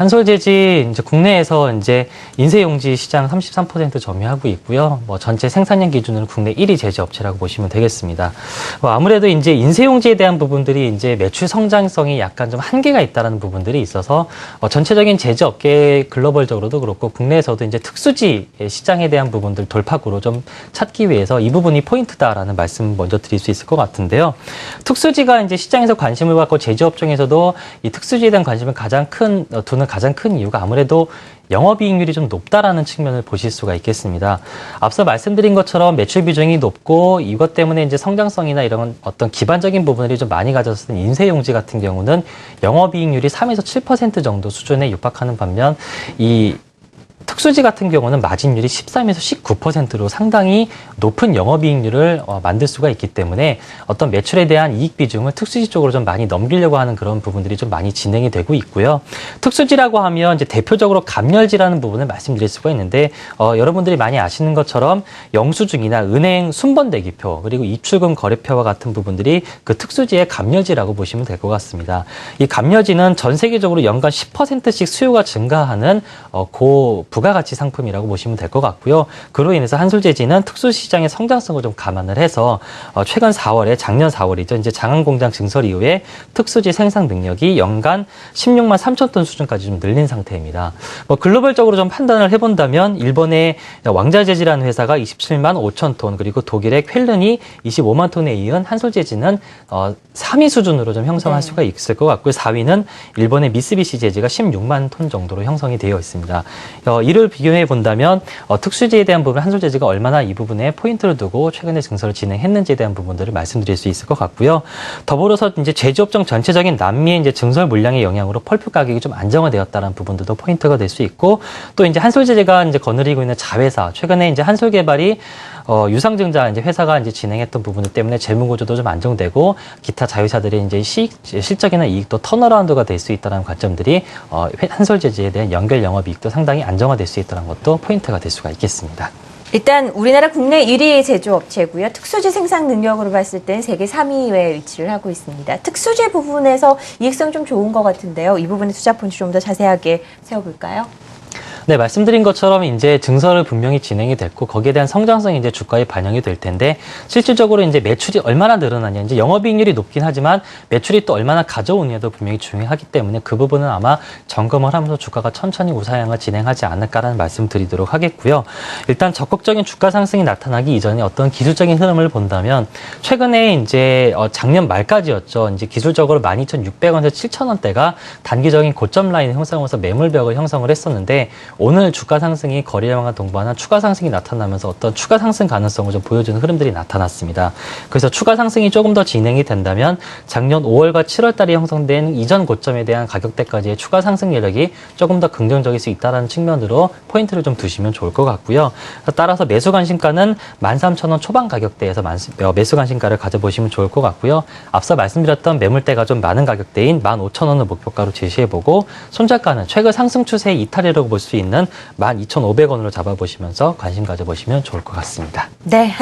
한솔재지 이제 국내에서 이제 인쇄용지 시장 33% 점유하고 있고요. 전체 생산량 기준으로 국내 1위 제조업체라고 보시면 되겠습니다. 아무래도 이제 인쇄용지에 대한 부분들이 이제 매출 성장성이 약간 좀 한계가 있다라는 부분들이 있어서 전체적인 제조업계 글로벌적으로도 그렇고 국내에서도 이제 특수지 시장에 대한 부분들 돌파구로 좀 찾기 위해서 이 부분이 포인트다라는 말씀 먼저 드릴 수 있을 것 같은데요. 특수지가 이제 시장에서 관심을 갖고 제조업 중에서도 이 특수지에 대한 관심을 두는 가장 큰 이유가 아무래도 영업이익률이 좀 높다라는 측면을 보실 수가 있겠습니다. 앞서 말씀드린 것처럼 매출 비중이 높고 이것 때문에 이제 성장성이나 이런 어떤 기반적인 부분들이 좀 많이 가졌던 인쇄용지 같은 경우는 영업이익률이 3에서 7% 정도 수준에 육박하는 반면 이 특수지 같은 경우는 마진율이 13에서 19%로 상당히 높은 영업이익률을 만들 수가 있기 때문에 어떤 매출에 대한 이익 비중을 특수지 쪽으로 좀 많이 넘기려고 하는 그런 부분들이 좀 많이 진행이 되고 있고요. 특수지라고 하면 이제 대표적으로 감열지라는 부분을 말씀드릴 수가 있는데 여러분들이 많이 아시는 것처럼 영수증이나 은행 순번대기표 그리고 입출금 거래표와 같은 부분들이 그 특수지의 감열지라고 보시면 될 것 같습니다. 이 감열지는 전 세계적으로 연간 10%씩 수요가 증가하는 부가가치 상품이라고 보시면 될 것 같고요. 그로 인해서 한솔재지는 특수시장의 성장성을 좀 감안을 해서 최근 4월에 작년 4월이죠. 이제 장안공장 증설 이후에 특수지 생산 능력이 연간 16만 3천 톤 수준까지 좀 늘린 상태입니다. 글로벌적으로 좀 판단을 해본다면 일본의 왕자재지라는 회사가 27만 5천 톤 그리고 독일의 쾰른이 25만 톤에 이은 한솔재지는 3위 수준으로 좀 형성할 수가 있을 것 같고요. 4위는 일본의 미쓰비시 재지가 16만 톤 정도로 형성이 되어 있습니다. 이를 비교해 본다면 특수지에 대한 부분 한솔재지가 얼마나 이 부분에 포인트를 두고 최근에 증설을 진행했는지에 대한 부분들을 말씀드릴 수 있을 것 같고요. 더불어서 이제 제조업종 전체적인 남미의 이제 증설 물량의 영향으로 펄프 가격이 좀 안정화되었다는 부분들도 포인트가 될 수 있고 또 이제 한솔재지가 이제 거느리고 있는 자회사 최근에 이제 한솔개발이 유상증자 이제 회사가 이제 진행했던 부분들 때문에 재무 구조도 좀 안정되고 기타 자회사들의 이제 실적이나 이익도 턴어라운드가 될 수 있다는 관점들이 한솔재지에 대한 연결 영업이익도 상당히 안정화될 수 있다는 것도 포인트가 될 수가 있겠습니다. 일단 우리나라 국내 1위 제조업체고요. 특수지 생산 능력으로 봤을 땐 세계 3위에 위치를 하고 있습니다. 특수지 부분에서 이익성 좀 좋은 것 같은데요. 이 부분의 투자 포인트 좀 더 자세하게 세워볼까요? 네, 말씀드린 것처럼 이제 증설을 분명히 진행이 됐고 거기에 대한 성장성이 이제 주가에 반영이 될 텐데 실질적으로 이제 매출이 얼마나 늘어나냐 이제 영업이익률이 높긴 하지만 매출이 또 얼마나 가져오느냐도 분명히 중요하기 때문에 그 부분은 아마 점검을 하면서 주가가 천천히 우상향을 진행하지 않을까라는 말씀 드리도록 하겠고요. 일단 적극적인 주가 상승이 나타나기 이전에 어떤 기술적인 흐름을 본다면 최근에 이제 작년 말까지였죠. 이제 기술적으로 12,600원에서 7,000원대가 단기적인 고점 라인을 형성하면서 매물벽을 형성을 했었는데 오늘 주가 상승이 거래량과 동반한 추가 상승이 나타나면서 어떤 추가 상승 가능성을 좀 보여주는 흐름들이 나타났습니다. 그래서 추가 상승이 조금 더 진행이 된다면 작년 5월과 7월 달에 형성된 이전 고점에 대한 가격대까지의 추가 상승 여력이 조금 더 긍정적일 수 있다는 측면으로 포인트를 좀 두시면 좋을 것 같고요. 따라서 매수 관심가는 13,000원 초반 가격대에서 매수 관심가를 가져보시면 좋을 것 같고요. 앞서 말씀드렸던 매물대가 좀 많은 가격대인 15,000원을 목표가로 제시해보고 손절가는 최근 상승 추세의 이탈이라고 볼 수 있는 12,500원으로 잡아보시면서 관심 가져보시면 좋을 것 같습니다. 네.